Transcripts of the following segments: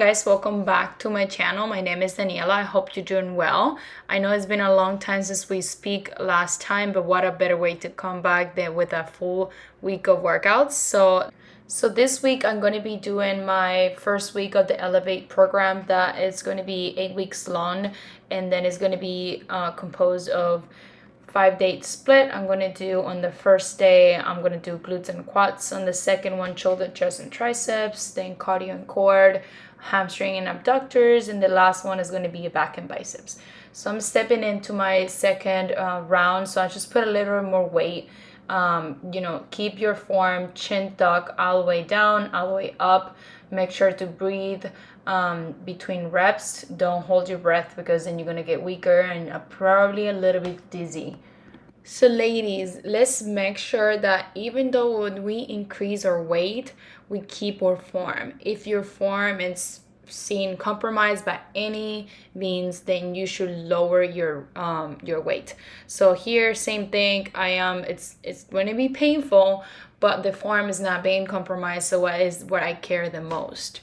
guys, welcome back to my channel. My name is Daniela. I hope you're doing well. I know it's been a long time since we speak last time, but what a better way to come back than with a full week of workouts. So this week I'm going to be doing my first week of the Elevate program that is going to be 8 weeks long, and then it's going to be composed of 5-day split. I'm going to do on the first day, I'm going to do glutes and quads. On the second one, shoulder, chest, and triceps. Then cardio and core, hamstring and abductors. And the last one is going to be back and biceps. So I'm stepping into my second round. So I just put a little more weight. Keep your form, chin tuck all the way down, all the way up. Make sure to breathe between reps. Don't hold your breath because then you're going to get weaker and probably a little bit dizzy. So ladies, let's make sure that even though when we increase our weight, we keep our form. If your form is seen compromised by any means, then you should lower your weight. So here, same thing. It's going to be painful, but the form is not being compromised, so what is what I care the most.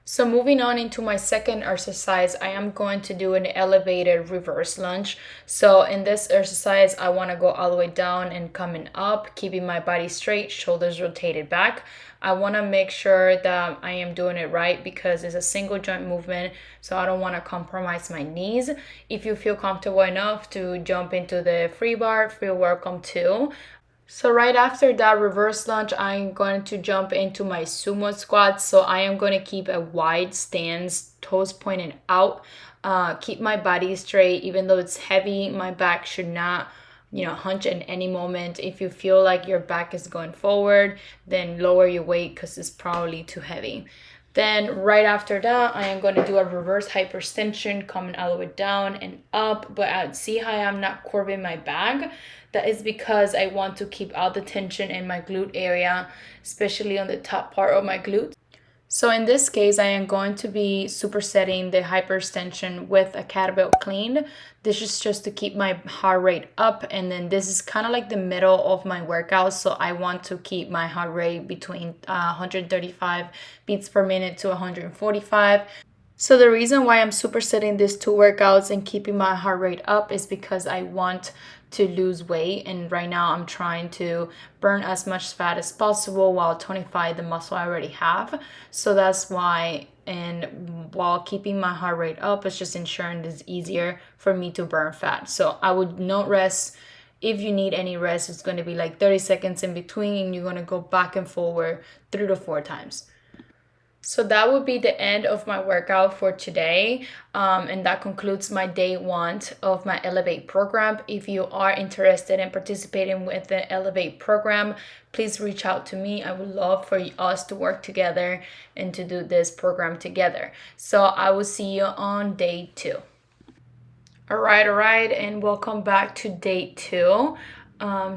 So moving on into my second exercise, I am going to do an elevated reverse lunge. So in this exercise, I want to go all the way down and coming up, keeping my body straight, shoulders rotated back. I want to make sure that I am doing it right because it's a single joint movement, so I don't want to compromise my knees. If you feel comfortable enough to jump into the free bar, feel welcome too. So right after that reverse lunge, I'm going to jump into my sumo squat. So I am going to keep a wide stance, toes pointing out, keep my body straight. Even though it's heavy, my back should not, hunch in any moment. If you feel like your back is going forward, then lower your weight because it's probably too heavy. Then right after that, I am going to do a reverse hyperextension coming all the way down and up. But I see how I'm not curving my back. That is because I want to keep all the tension in my glute area, especially on the top part of my glute. So in this case, I am going to be supersetting the hyperextension with a kettlebell clean. This is just to keep my heart rate up. And then this is kind of like the middle of my workout. So I want to keep my heart rate between 135 beats per minute to 145. So the reason why I'm supersetting these two workouts and keeping my heart rate up is because I want to lose weight, and right now I'm trying to burn as much fat as possible while tonify the muscle I already have. So that's why, and while keeping my heart rate up, it's just ensuring it's easier for me to burn fat. So I would not rest. If you need any rest, it's going to be like 30 seconds in between, and you're going to go back and forward 3 to 4 times. So that would be the end of my workout for today, and that concludes my day 1 of my Elevate program. If you are interested in participating with the Elevate program, please reach out to me. I would love for us to work together and to do this program together. So I will see you on day 2. All right, and welcome back to day 2.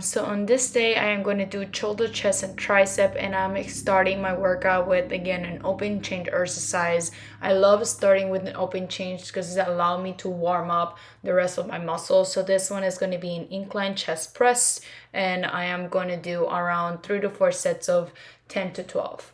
So on this day, I am going to do shoulder, chest, and tricep, and I'm starting my workout with, again, an open change exercise. I love starting with an open change because it allows me to warm up the rest of my muscles. So this one is going to be an incline chest press, and I am going to do around 3 to 4 sets of 10 to 12.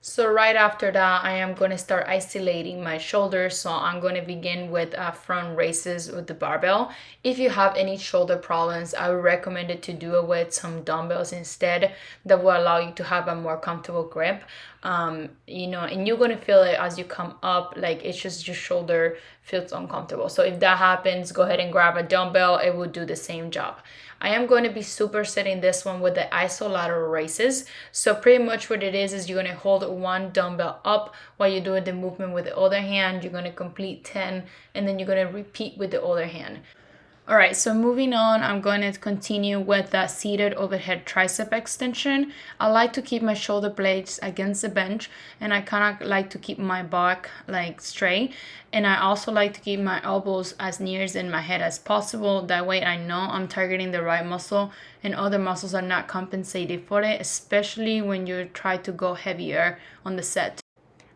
So right after that, I am going to start isolating my shoulders. So I'm going to begin with front raises with the barbell. If you have any shoulder problems, I would recommend it to do it with some dumbbells instead. That will allow you to have a more comfortable grip. And you're going to feel it as you come up, like it's just your shoulder feels uncomfortable. So if that happens, go ahead and grab a dumbbell. It will do the same job. I am going to be supersetting this one with the isolateral raises. So pretty much what it is you're going to hold one dumbbell up while you're doing the movement with the other hand. You're going to complete 10, and then you're going to repeat with the other hand. All right, so moving on, I'm going to continue with that seated overhead tricep extension. I like to keep my shoulder blades against the bench, and I kind of like to keep my back like straight. And I also like to keep my elbows as near in my head as possible. That way I know I'm targeting the right muscle and other muscles are not compensated for it, especially when you try to go heavier on the set.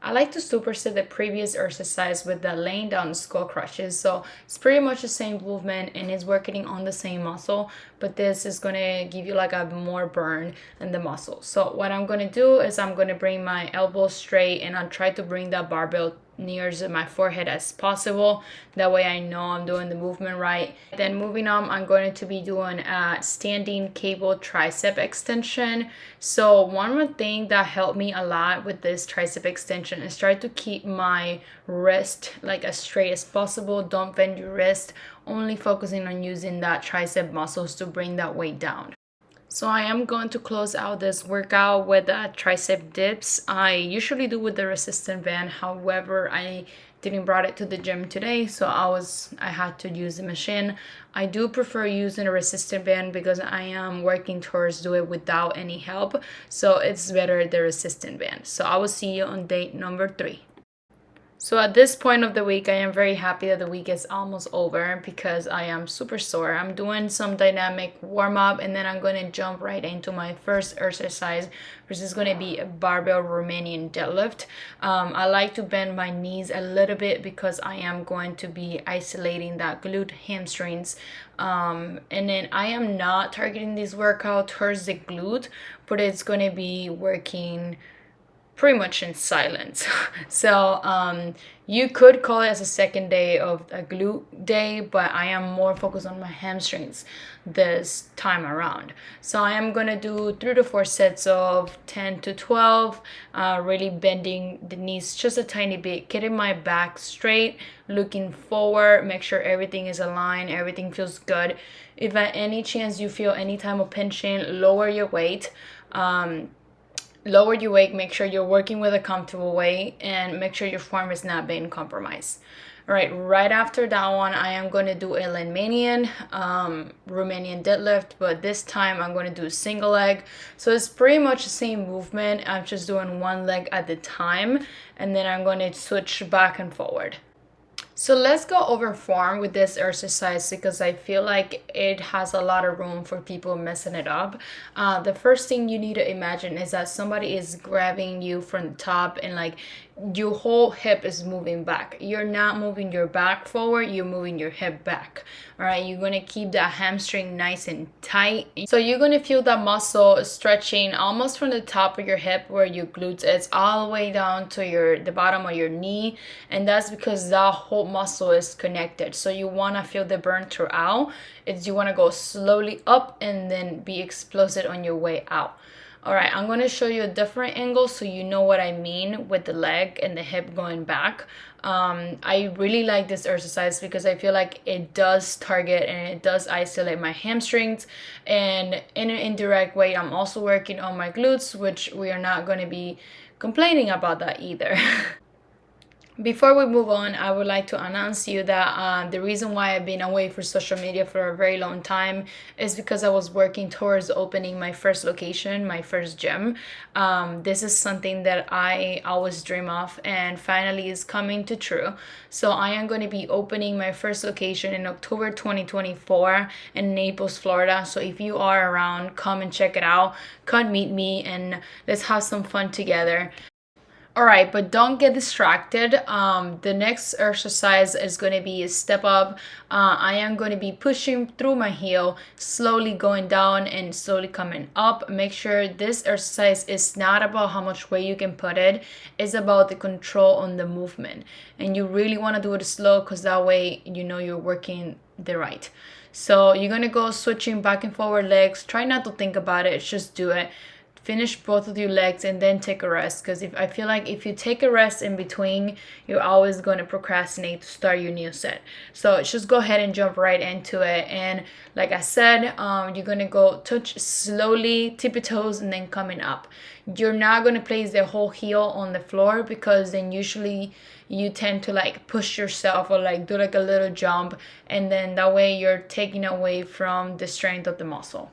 I like to superset the previous exercise with the laying down skull crushes. So it's pretty much the same movement and it's working on the same muscle, but this is gonna give you like a more burn in the muscle. So what I'm gonna do is I'm gonna bring my elbow straight and I'll try to bring that barbell near to my forehead as possible. That way I know I'm doing the movement right. Then moving on, I'm going to be doing a standing cable tricep extension. So one more thing that helped me a lot with this tricep extension is try to keep my wrist like as straight as possible. Don't bend your wrist, only focusing on using that tricep muscles to bring that weight down. So I am going to close out this workout with tricep dips. I usually do with the resistance band. However, I didn't brought it to the gym today, so I had to use the machine. I do prefer using a resistance band because I am working towards do it without any help. So it's better the resistance band. So I will see you on day number 3. So at this point of the week, I am very happy that the week is almost over because I am super sore. I'm doing some dynamic warm-up and then I'm going to jump right into my first exercise, which is going to be a barbell Romanian deadlift. I like to bend my knees a little bit because I am going to be isolating that glute hamstrings. And then I am not targeting this workout towards the glute, but it's going to be working pretty much in silence. So you could call it as a second day of a glute day, but I am more focused on my hamstrings this time around. So I am gonna do 3 to 4 sets of 10 to 12, really bending the knees just a tiny bit, getting my back straight, looking forward, make sure everything is aligned, everything feels good. If at any chance you feel any type of pinching, lower your weight. Lower your weight, make sure you're working with a comfortable weight, and make sure your form is not being compromised. All right after that one, I am going to do a Romanian deadlift, but this time I'm going to do single leg. So it's pretty much the same movement. I'm just doing one leg at a time, and then I'm going to switch back and forward. So let's go over form with this exercise because I feel like it has a lot of room for people messing it up. The first thing you need to imagine is that somebody is grabbing you from the top and like your whole hip is moving back. You're not moving your back forward, you're moving your hip back. All right, you're gonna keep that hamstring nice and tight. So you're gonna feel that muscle stretching almost from the top of your hip where your glutes is all the way down to the bottom of your knee, and that's because that whole muscle is connected. So you wanna feel the burn throughout. You wanna go slowly up and then be explosive on your way out. All right, I'm going to show you a different angle so you know what I mean with the leg and the hip going back. I really like this exercise because I feel like it does target and it does isolate my hamstrings. And in an indirect way, I'm also working on my glutes, which we are not going to be complaining about that either. Before we move on, I would like to announce you that the reason why I've been away for social media for a very long time is because I was working towards opening my first location, my first gym. This is something that I always dream of and finally is coming to true. So I am going to be opening my first location in October 2024 in Naples, Florida. So if you are around, come and check it out. Come meet me and let's have some fun together. All right, but don't get distracted. The next exercise is going to be a step up. I am going to be pushing through my heel, slowly going down and slowly coming up. Make sure this exercise is not about how much weight you can put it. It's about the control on the movement. And you really want to do it slow because that way you know you're working the right. So you're going to go switching back and forward legs. Try not to think about it. Just do it. Finish both of your legs and then take a rest, because I feel like if you take a rest in between, you're always going to procrastinate to start your new set. So just go ahead and jump right into it. And like I said, you're going to go touch slowly, tippy toes, and then coming up. You're not going to place the whole heel on the floor because then usually you tend to like push yourself or like do like a little jump, and then that way you're taking away from the strength of the muscle.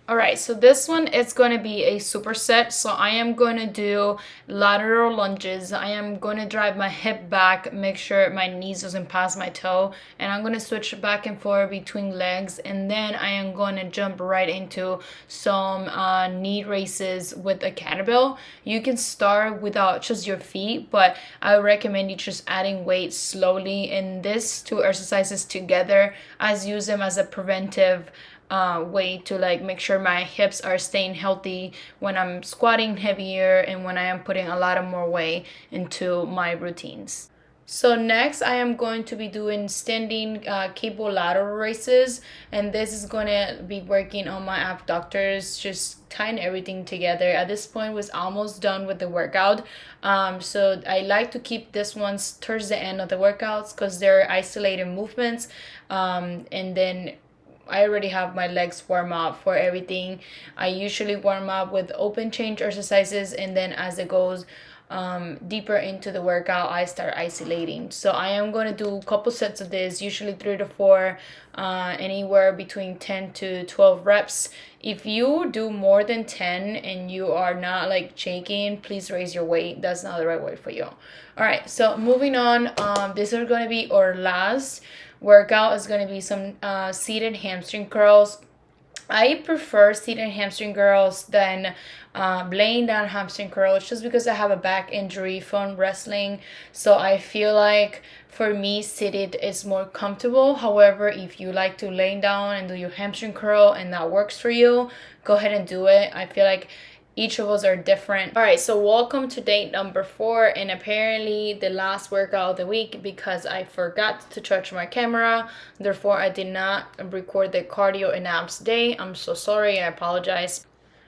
All right, so this one is going to be a superset. So I am going to do lateral lunges. I am going to drive my hip back, make sure my knees doesn't pass my toe, and I'm going to switch back and forth between legs, and then I am going to jump right into some knee raises with a kettlebell. You can start without just your feet, but I recommend you just adding weight slowly, and these two exercises together, as use them as a preventive way to like make sure my hips are staying healthy when I'm squatting heavier and when I am putting a lot of more weight into my routines. So next I am going to be doing standing cable lateral raises, and this is going to be working on my abductors, just tying everything together. At this point was almost done with the workout, so I like to keep this ones towards the end of the workouts because they're isolated movements, and then I already have my legs warm up for everything. I usually warm up with open change exercises, and then as it goes deeper into the workout, I start isolating. So I am going to do a couple sets of this, usually 3 to 4, anywhere between 10 to 12 reps. If you do more than 10 and you are not like shaking, please raise your weight. That's not the right way for you. All right, so moving on, this is going to be our last workout. Is going to be some seated hamstring curls. I prefer seated hamstring curls than laying down hamstring curls, just because I have a back injury from wrestling. So I feel like for me, seated is more comfortable. However, if you like to lay down and do your hamstring curl and that works for you, go ahead and do it. I feel like each of us are different. All right, so welcome to day number 4, and apparently the last workout of the week, because I forgot to charge my camera. Therefore, I did not record the cardio and abs day. I'm so sorry, I apologize.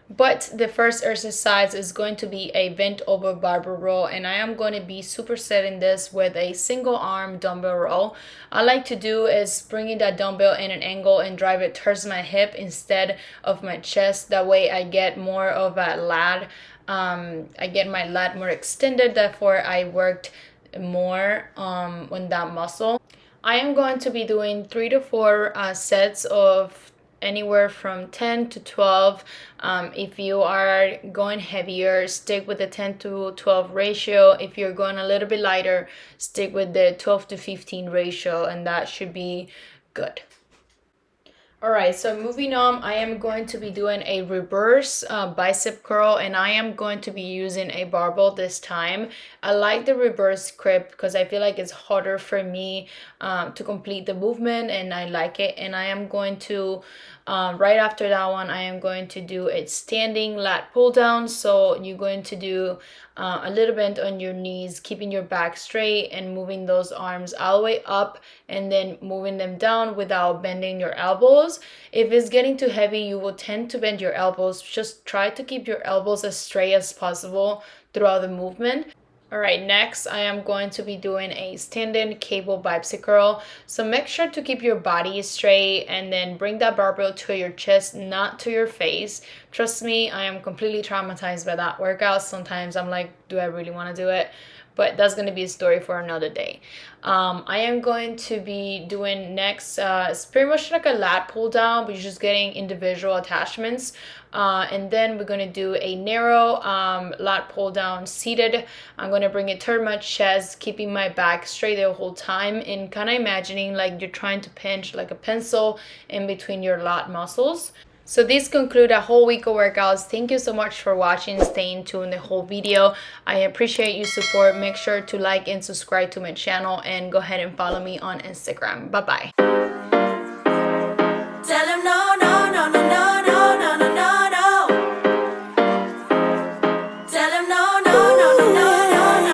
But the first exercise is going to be a bent over barbell row, and I am going to be supersetting this with a single arm dumbbell row. I like to do is bringing that dumbbell in an angle and drive it towards my hip instead of my chest. That way I get more of a lat. I get my lat more extended, therefore I worked more on that muscle. I am going to be doing 3 to 4 sets of anywhere from 10 to 12. If you are going heavier, stick with the 10 to 12 ratio. If you're going a little bit lighter, stick with the 12 to 15 ratio, and that should be good. All right, so moving on, I am going to be doing a reverse bicep curl, and I am going to be using a barbell this time. I like the reverse grip because I feel like it's harder for me to complete the movement, and I like it. And I am going to, right after that one, I am going to do a standing lat pull down. So you're going to do a little bit on your knees, keeping your back straight and moving those arms all the way up, and then moving them down without bending your elbows. If it's getting too heavy, you will tend to bend your elbows. Just try to keep your elbows as straight as possible throughout the movement. All right, next I am going to be doing a standing cable bicep curl. So make sure to keep your body straight and then bring that barbell to your chest, not to your face. Trust me, I am completely traumatized by that workout. Sometimes I'm like, do I really want to do it? But that's going to be a story for another day. I am going to be doing next, it's pretty much like a lat pull down, but you're just getting individual attachments. And then we're going to do a narrow lat pull down seated. I'm going to bring it toward my chest, keeping my back straight the whole time, and kind of imagining like you're trying to pinch like a pencil in between your lat muscles. So this concludes a whole week of workouts. Thank you so much for watching, staying tuned the whole video. I appreciate your support. Make sure to like and subscribe to my channel, and go ahead and follow me on Instagram. Bye-bye.